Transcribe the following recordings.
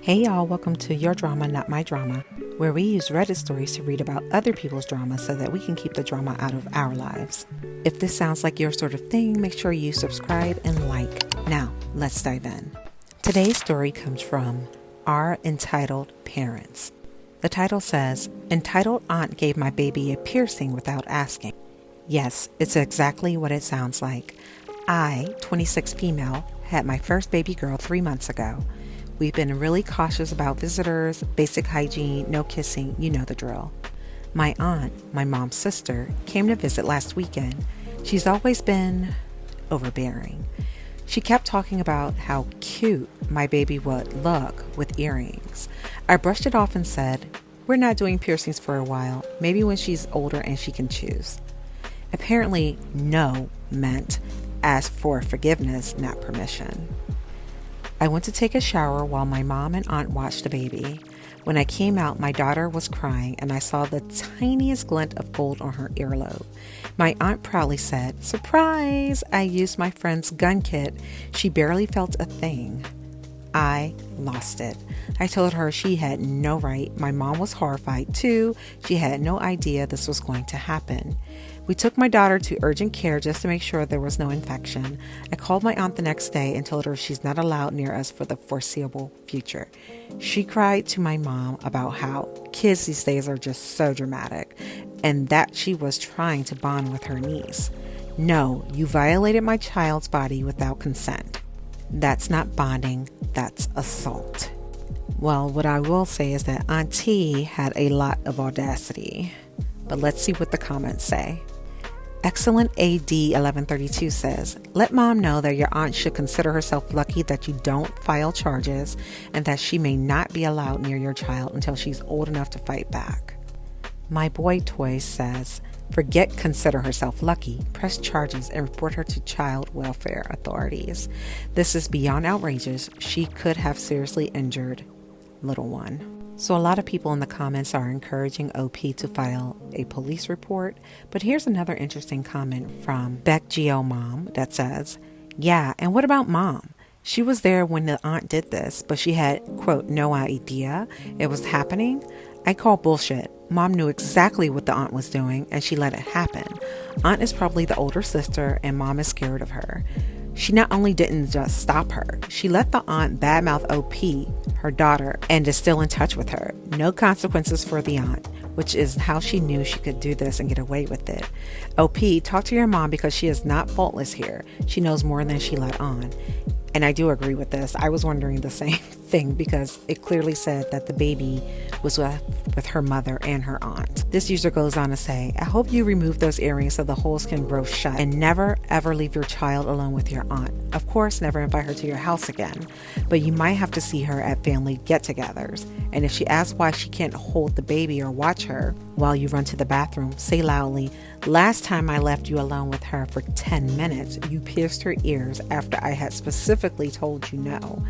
Hey y'all, welcome to Your Drama, Not My Drama, where we use Reddit stories to read about other people's drama so that we can keep the drama out of our lives. If this sounds like your sort of thing, make sure you subscribe and like. Now, let's dive in. Today's story comes from Our Entitled Parents. The title says, Entitled Aunt Gave My Baby a Piercing Without Asking. Yes, it's exactly what it sounds like. I, 26 female, had my first baby girl 3 months ago. We've been really cautious about visitors, basic hygiene, no kissing, you know the drill. My aunt, my mom's sister, came to visit last weekend. She's always been overbearing. She kept talking about how cute my baby would look with earrings. I brushed it off and said, we're not doing piercings for a while, maybe when she's older and she can choose. Apparently, no meant ask for forgiveness, not permission. I went to take a shower while my mom and aunt watched the baby. When I came out, my daughter was crying and I saw the tiniest glint of gold on her earlobe. My aunt proudly said, "Surprise! I used my friend's gun kit. She barely felt a thing." I lost it. I told her she had no right. My mom was horrified too. She had no idea this was going to happen. We took my daughter to urgent care just to make sure there was no infection. I called my aunt the next day and told her she's not allowed near us for the foreseeable future. She cried to my mom about how kids these days are just so dramatic and that she was trying to bond with her niece. No, you violated my child's body without consent. That's not bonding, that's assault. Well, what I will say is that Auntie had a lot of audacity. But let's see what the comments say. Excellent AD 1132 says, let mom know that your aunt should consider herself lucky that you don't file charges and that she may not be allowed near your child until she's old enough to fight back. My Boy Toys says, forget consider herself lucky, press charges and report her to child welfare authorities. This is beyond outrageous. She could have seriously injured little one. So a lot of people in the comments are encouraging OP to file a police report. But here's another interesting comment from Beck Geo Mom that says, yeah, and what about mom? She was there when the aunt did this, but she had, quote, no idea it was happening. I call bullshit. Mom knew exactly what the aunt was doing and she let it happen. Aunt is probably the older sister and mom is scared of her. She not only didn't just stop her, she let the aunt badmouth OP, her daughter, and is still in touch with her. No consequences for the aunt, which is how she knew she could do this and get away with it. OP, talk to your mom because she is not faultless here. She knows more than she let on. And I do agree with this. I was wondering the same thing because it clearly said that the baby was with her mother and her aunt. This user goes on to say, I hope you remove those earrings so the holes can grow shut and never ever leave your child alone with your aunt. Of course, never invite her to your house again, but you might have to see her at family get-togethers. And if she asks why she can't hold the baby or watch her while you run to the bathroom, say loudly, last time I left you alone with her for 10 minutes, you pierced her ears after I had specifically told you no.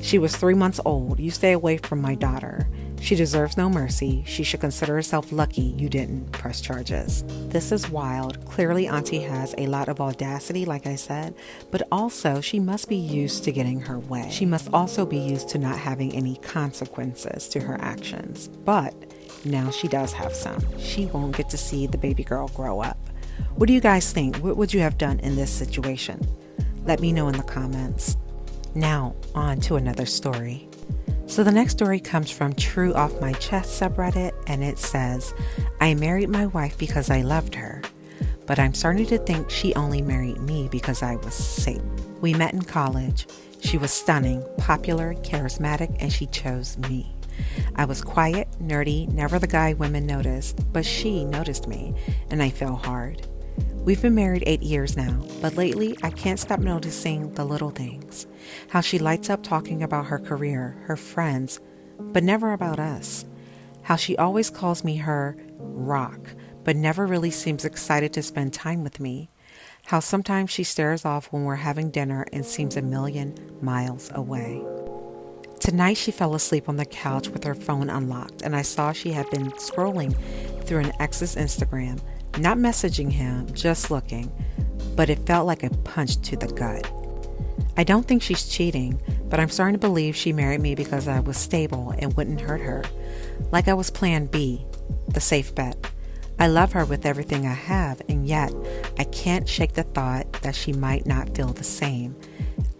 She was 3 months old. You stay away from my daughter. She deserves no mercy. She should consider herself lucky you didn't press charges. This is wild. Clearly, Auntie has a lot of audacity, like I said, but also she must be used to getting her way. She must also be used to not having any consequences to her actions. But now she does have some. She won't get to see the baby girl grow up. What do you guys think? What would you have done in this situation? Let me know in the comments. Now, on to another story. So the next story comes from True Off My Chest subreddit, and it says, I married my wife because I loved her, but I'm starting to think she only married me because I was safe. We met in college. She was stunning, popular, charismatic, and she chose me. I was quiet, nerdy, never the guy women noticed, but she noticed me, and I fell hard. We've been married 8 years now, but lately I can't stop noticing the little things. How she lights up talking about her career, her friends, but never about us. How she always calls me her rock, but never really seems excited to spend time with me. How sometimes she stares off when we're having dinner and seems a million miles away. Tonight she fell asleep on the couch with her phone unlocked, and I saw she had been scrolling through an ex's Instagram, not messaging him, just looking, but it felt like a punch to the gut. I don't think she's cheating, but I'm starting to believe she married me because I was stable and wouldn't hurt her. Like I was plan B, the safe bet. I love her with everything I have, and yet I can't shake the thought that she might not feel the same.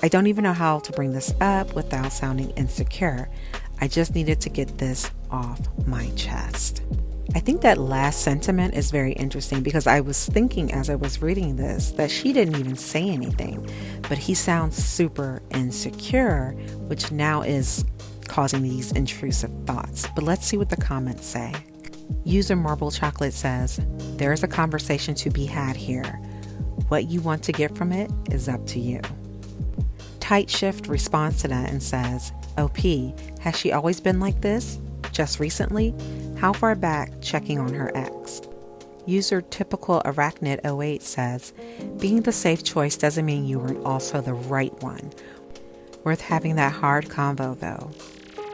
I don't even know how to bring this up without sounding insecure. I just needed to get this off my chest. I think that last sentiment is very interesting because I was thinking as I was reading this that she didn't even say anything, but he sounds super insecure, which now is causing these intrusive thoughts. But let's see what the comments say. User Marble Chocolate says, there is a conversation to be had here. What you want to get from it is up to you. Tight Shift responds to that and says, OP, has she always been like this? Just recently? How far back? Checking on her ex. User Typical Arachnid 08 says, being the safe choice doesn't mean you weren't also the right one. Worth having that hard convo though.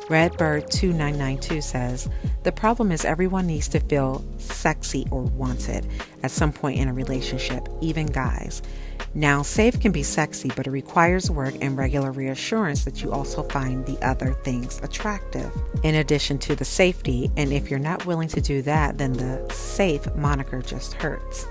Redbird 2992 says, the problem is everyone needs to feel sexy or wanted at some point in a relationship, even guys. Now, safe can be sexy, but it requires work and regular reassurance that you also find the other things attractive, in addition to the safety, and if you're not willing to do that, then the safe moniker just hurts.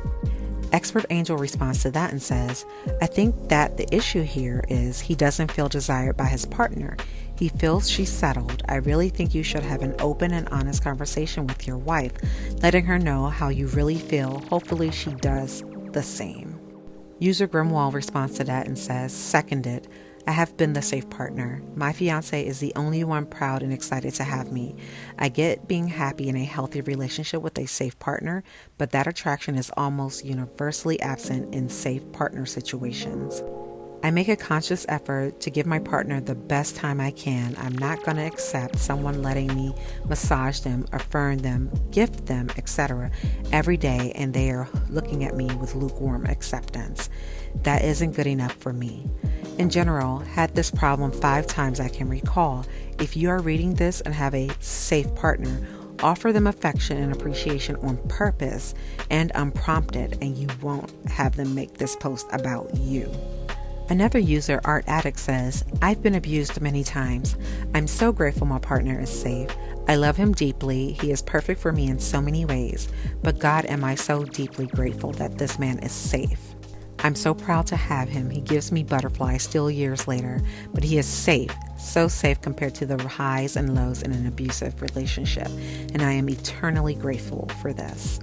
Expert Angel responds to that and says, I think that the issue here is he doesn't feel desired by his partner. He feels she's settled. I really think you should have an open and honest conversation with your wife, letting her know how you really feel. Hopefully she does the same. User Grimwall responds to that and says, seconded. I have been the safe partner. My fiance is the only one proud and excited to have me. I get being happy in a healthy relationship with a safe partner, but that attraction is almost universally absent in safe partner situations. I make a conscious effort to give my partner the best time I can. I'm not going to accept someone letting me massage them, affirm them, gift them, etc. every day, and they are looking at me with lukewarm acceptance. That isn't good enough for me. In general, had this problem 5 times I can recall. If you are reading this and have a safe partner, offer them affection and appreciation on purpose and unprompted, and you won't have them make this post about you. Another user, Art Addict, says, I've been abused many times. I'm so grateful my partner is safe. I love him deeply. He is perfect for me in so many ways. But God, am I so deeply grateful that this man is safe. I'm so proud to have him. He gives me butterflies still years later, but he is safe, so safe compared to the highs and lows in an abusive relationship, and I am eternally grateful for this.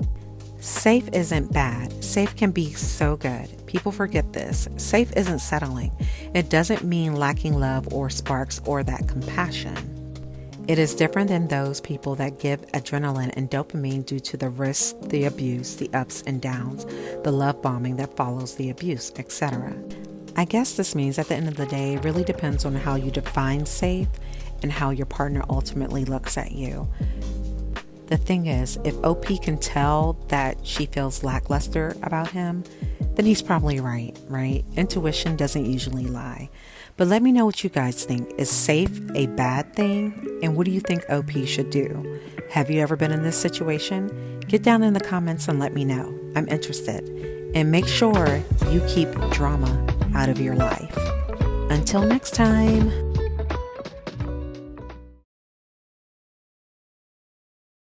Safe isn't bad. Safe can be so good. People forget this. Safe isn't settling. It doesn't mean lacking love or sparks or that compassion. It is different than those people that give adrenaline and dopamine due to the risks, the abuse, the ups and downs, the love bombing that follows the abuse, etc. I guess this means at the end of the day, it really depends on how you define safe and how your partner ultimately looks at you. The thing is, if OP can tell that she feels lackluster about him, then he's probably right? Intuition doesn't usually lie. But let me know what you guys think. Is safe a bad thing? And what do you think OP should do? Have you ever been in this situation? Get down in the comments and let me know. I'm interested. And make sure you keep drama out of your life. Until next time.